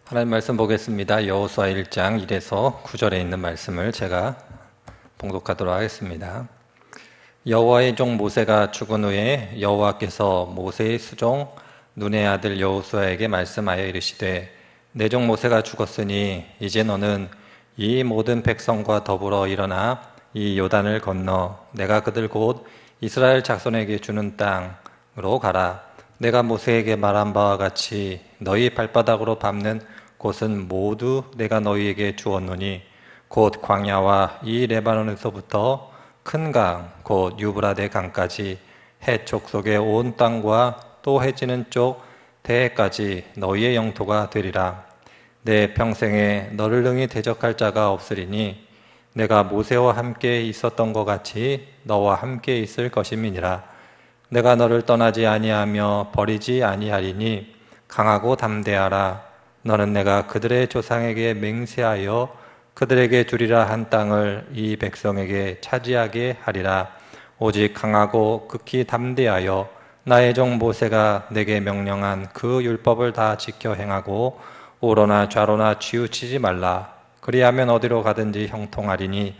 하나님 말씀 보겠습니다. 여호수아 1장 1에서 9절에 있는 말씀을 제가 봉독하도록 하겠습니다. 여호와의 종 모세가 죽은 후에 여호와께서 모세의 수종 눈의 아들 여호수아에게 말씀하여 이르시되 내 종 모세가 죽었으니 이제 너는 이 모든 백성과 더불어 일어나 이 요단을 건너 내가 그들 곧 이스라엘 자손에게 주는 땅으로 가라. 내가 모세에게 말한 바와 같이 너희 발바닥으로 밟는 곳은 모두 내가 너희에게 주었노니 곧 광야와 이 레바논에서부터 큰 강 곧 유브라데 강까지 해 족속의 온 땅과 또 해지는 쪽 대해까지 너희의 영토가 되리라. 내 평생에 너를 능히 대적할 자가 없으리니 내가 모세와 함께 있었던 것 같이 너와 함께 있을 것임이니라. 내가 너를 떠나지 아니하며 버리지 아니하리니 강하고 담대하라. 너는 내가 그들의 조상에게 맹세하여 그들에게 주리라 한 땅을 이 백성에게 차지하게 하리라. 오직 강하고 극히 담대하여 나의 종 모세가 내게 명령한 그 율법을 다 지켜 행하고 오로나 좌로나 치우치지 말라. 그리하면 어디로 가든지 형통하리니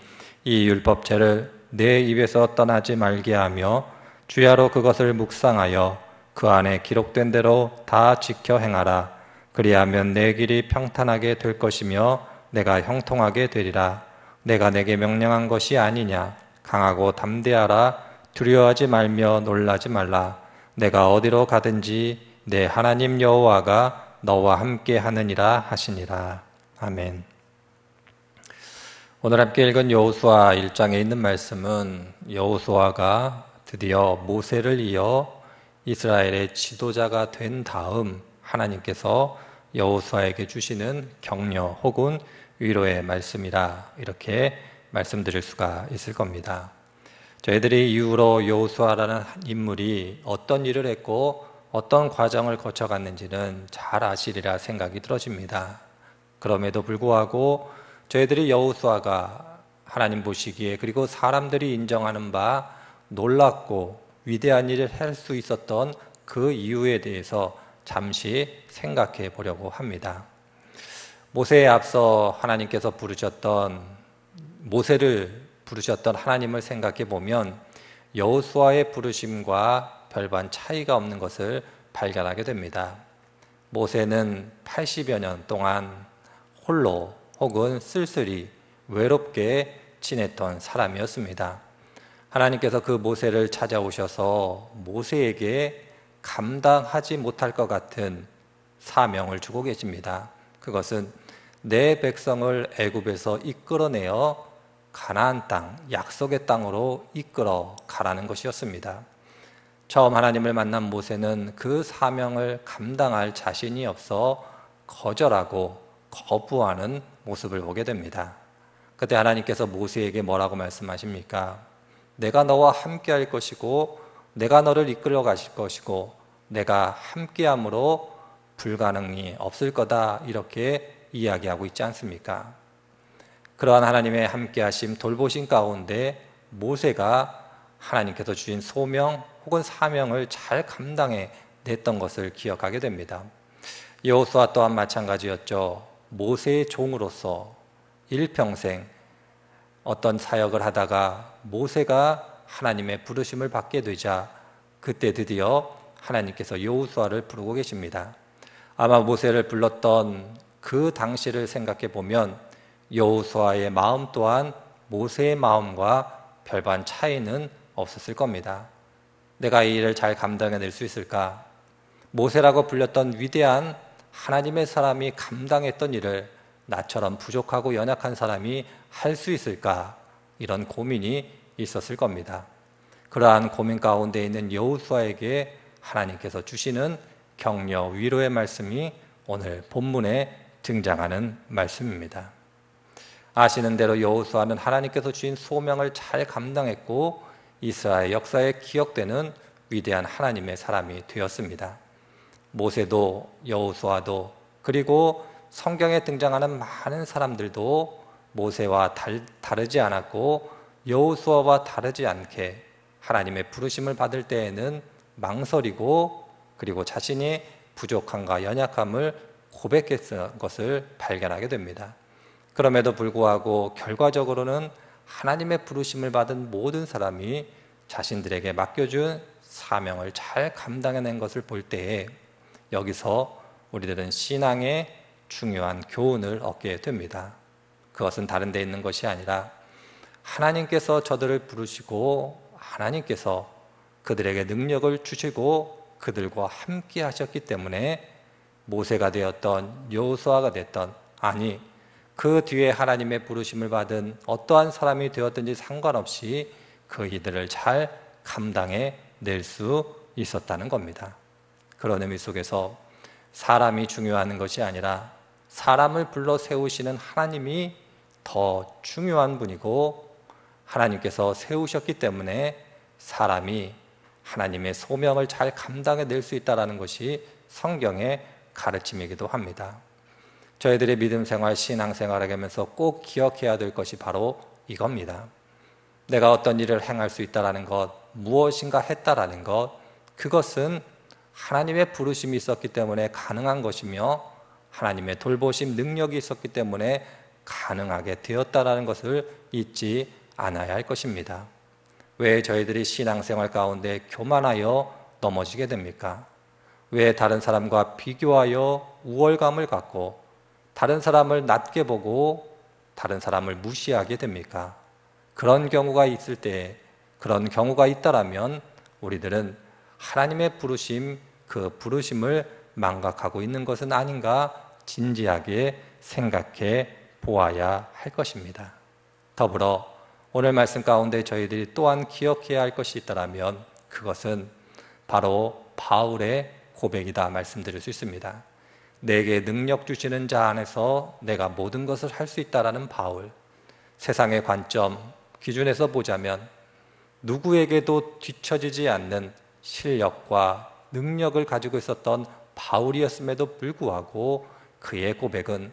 이 율법책을 내 입에서 떠나지 말게 하며 주야로 그것을 묵상하여 그 안에 기록된 대로 다 지켜 행하라. 그리하면 내 길이 평탄하게 될 것이며 내가 형통하게 되리라. 내가 내게 명령한 것이 아니냐. 강하고 담대하라. 두려워하지 말며 놀라지 말라. 내가 어디로 가든지 내 하나님 여호와가 너와 함께 하느니라 하시니라. 아멘. 오늘 함께 읽은 여호수아 1장에 있는 말씀은 여호수아가 드디어 모세를 이어 이스라엘의 지도자가 된 다음 하나님께서 여호수아에게 주시는 격려 혹은 위로의 말씀이라 이렇게 말씀드릴 수가 있을 겁니다. 저희들이 이후로 여호수아라는 인물이 어떤 일을 했고 어떤 과정을 거쳐갔는지는 잘 아시리라 생각이 들어집니다. 그럼에도 불구하고 저희들이 여호수아가 하나님 보시기에 그리고 사람들이 인정하는 바 놀랍고 위대한 일을 할 수 있었던 그 이유에 대해서 잠시 생각해 보려고 합니다. 모세에 앞서 하나님께서 모세를 부르셨던 하나님을 생각해 보면 여호수아의 부르심과 별반 차이가 없는 것을 발견하게 됩니다. 모세는 80여 년 동안 홀로 혹은 쓸쓸히 외롭게 지냈던 사람이었습니다. 하나님께서 그 모세를 찾아오셔서 모세에게 감당하지 못할 것 같은 사명을 주고 계십니다. 그것은 내 백성을 애굽에서 이끌어내어 가나안 땅, 약속의 땅으로 이끌어 가라는 것이었습니다. 처음 하나님을 만난 모세는 그 사명을 감당할 자신이 없어 거절하고 거부하는 모습을 보게 됩니다. 그때 하나님께서 모세에게 뭐라고 말씀하십니까? 내가 너와 함께 할 것이고 내가 너를 이끌어 가실 것이고 내가 함께함으로 불가능이 없을 거다 이렇게 이야기하고 있지 않습니까? 그러한 하나님의 함께하심 돌보신 가운데 모세가 하나님께서 주신 소명 혹은 사명을 잘 감당해 냈던 것을 기억하게 됩니다. 여호수아 또한 마찬가지였죠. 모세의 종으로서 일평생 어떤 사역을 하다가 모세가 하나님의 부르심을 받게 되자 그때 드디어 하나님께서 여호수아를 부르고 계십니다. 아마 모세를 불렀던 그 당시를 생각해 보면 여호수아의 마음 또한 모세의 마음과 별반 차이는 없었을 겁니다. 내가 이 일을 잘 감당해낼 수 있을까? 모세라고 불렸던 위대한 하나님의 사람이 감당했던 일을 나처럼 부족하고 연약한 사람이 할 수 있을까? 이런 고민이 있었을 겁니다. 그러한 고민 가운데 있는 여호수아에게 하나님께서 주시는 격려, 위로의 말씀이 오늘 본문에 등장하는 말씀입니다. 아시는 대로 여호수아는 하나님께서 주신 소명을 잘 감당했고 이스라엘 역사에 기억되는 위대한 하나님의 사람이 되었습니다. 모세도 여호수아도 그리고 성경에 등장하는 많은 사람들도 모세와 다르지 않았고 여호수아와 다르지 않게 하나님의 부르심을 받을 때에는 망설이고 그리고 자신이 부족함과 연약함을 고백했던 것을 발견하게 됩니다. 그럼에도 불구하고 결과적으로는 하나님의 부르심을 받은 모든 사람이 자신들에게 맡겨준 사명을 잘 감당해낸 것을 볼 때에 여기서 우리들은 신앙의 중요한 교훈을 얻게 됩니다. 그것은 다른 데 있는 것이 아니라 하나님께서 저들을 부르시고 하나님께서 그들에게 능력을 주시고 그들과 함께 하셨기 때문에 모세가 되었던 여호수아가 됐던, 아니 그 뒤에 하나님의 부르심을 받은 어떠한 사람이 되었든지 상관없이 그 이들을 잘 감당해 낼 수 있었다는 겁니다. 그런 의미 속에서 사람이 중요한 것이 아니라 사람을 불러 세우시는 하나님이 더 중요한 분이고, 하나님께서 세우셨기 때문에 사람이 하나님의 소명을 잘 감당해 낼 수 있다는 것이 성경의 가르침이기도 합니다. 저희들의 믿음 생활, 신앙 생활을 하면서 꼭 기억해야 될 것이 바로 이겁니다. 내가 어떤 일을 행할 수 있다는 것, 무엇인가 했다라는 것, 그것은 하나님의 부르심이 있었기 때문에 가능한 것이며 하나님의 돌보심 능력이 있었기 때문에 가능하게 되었다는 것을 잊지 않아야 할 것입니다. 왜 저희들이 신앙생활 가운데 교만하여 넘어지게 됩니까? 왜 다른 사람과 비교하여 우월감을 갖고 다른 사람을 낮게 보고 다른 사람을 무시하게 됩니까? 그런 경우가 있을 때, 그런 경우가 있다라면 우리들은 하나님의 부르심, 그 부르심을 망각하고 있는 것은 아닌가 진지하게 생각해 보아야 할 것입니다. 더불어 오늘 말씀 가운데 저희들이 또한 기억해야 할 것이 있다면 그것은 바로 바울의 고백이다 말씀드릴 수 있습니다. 내게 능력 주시는 자 안에서 내가 모든 것을 할 수 있다라는 바울. 세상의 관점, 기준에서 보자면 누구에게도 뒤처지지 않는 실력과 능력을 가지고 있었던 바울이었음에도 불구하고 그의 고백은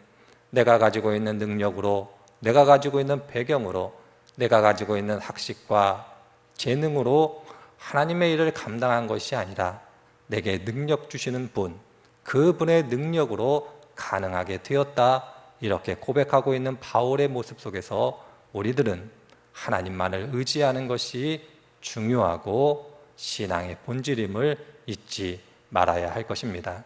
내가 가지고 있는 능력으로, 내가 가지고 있는 배경으로, 내가 가지고 있는 학식과 재능으로 하나님의 일을 감당한 것이 아니라 내게 능력 주시는 분, 그분의 능력으로 가능하게 되었다, 이렇게 고백하고 있는 바울의 모습 속에서 우리들은 하나님만을 의지하는 것이 중요하고 신앙의 본질임을 잊지 말아야 할 것입니다.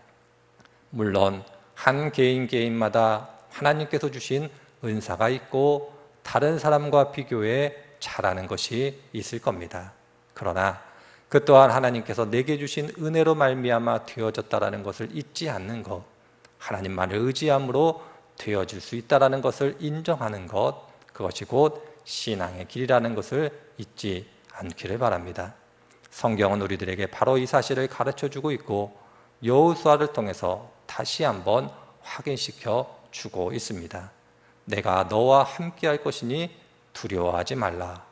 물론 한 개인마다 하나님께서 주신 은사가 있고 다른 사람과 비교해 잘하는 것이 있을 겁니다. 그러나 그 또한 하나님께서 내게 주신 은혜로 말미암아 되어졌다라는 것을 잊지 않는 것, 하나님만을 의지함으로 되어질 수 있다라는 것을 인정하는 것, 그것이 곧 신앙의 길이라는 것을 잊지 않기를 바랍니다. 성경은 우리들에게 바로 이 사실을 가르쳐주고 있고 여호수아를 통해서 다시 한번 확인시켜 주고 있습니다. 내가 너와 함께할 것이니 두려워하지 말라.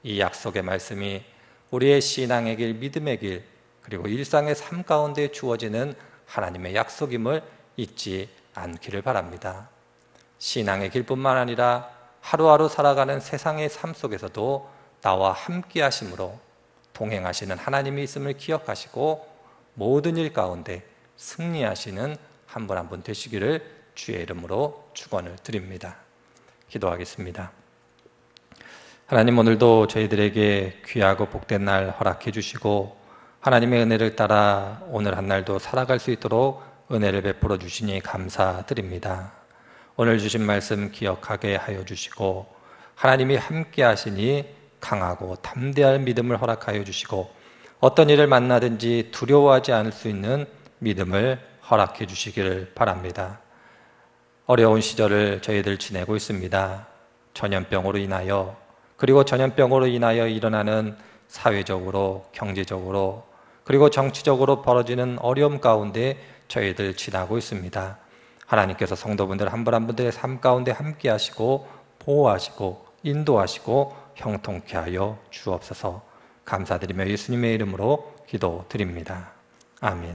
이 약속의 말씀이 우리의 신앙의 길, 믿음의 길, 그리고 일상의 삶 가운데 주어지는 하나님의 약속임을 잊지 않기를 바랍니다. 신앙의 길뿐만 아니라 하루하루 살아가는 세상의 삶 속에서도 나와 함께 하심으로 동행하시는 하나님이 있음을 기억하시고 모든 일 가운데 승리하시는 한 분 한 분 되시기를 주의 이름으로 축원을 드립니다. 기도하겠습니다. 하나님, 오늘도 저희들에게 귀하고 복된 날 허락해 주시고 하나님의 은혜를 따라 오늘 한 날도 살아갈 수 있도록 은혜를 베풀어 주시니 감사드립니다. 오늘 주신 말씀 기억하게 하여 주시고 하나님이 함께 하시니 강하고 담대할 믿음을 허락하여 주시고 어떤 일을 만나든지 두려워하지 않을 수 있는 믿음을 허락해 주시기를 바랍니다. 어려운 시절을 저희들 지내고 있습니다. 전염병으로 인하여, 그리고 전염병으로 인하여 일어나는 사회적으로, 경제적으로, 그리고 정치적으로 벌어지는 어려움 가운데 저희들 지나고 있습니다. 하나님께서 성도분들 한 분 한 분들의 삶 가운데 함께 하시고 보호하시고 인도하시고 형통케 하여 주옵소서. 감사드리며 예수님의 이름으로 기도드립니다. 아멘.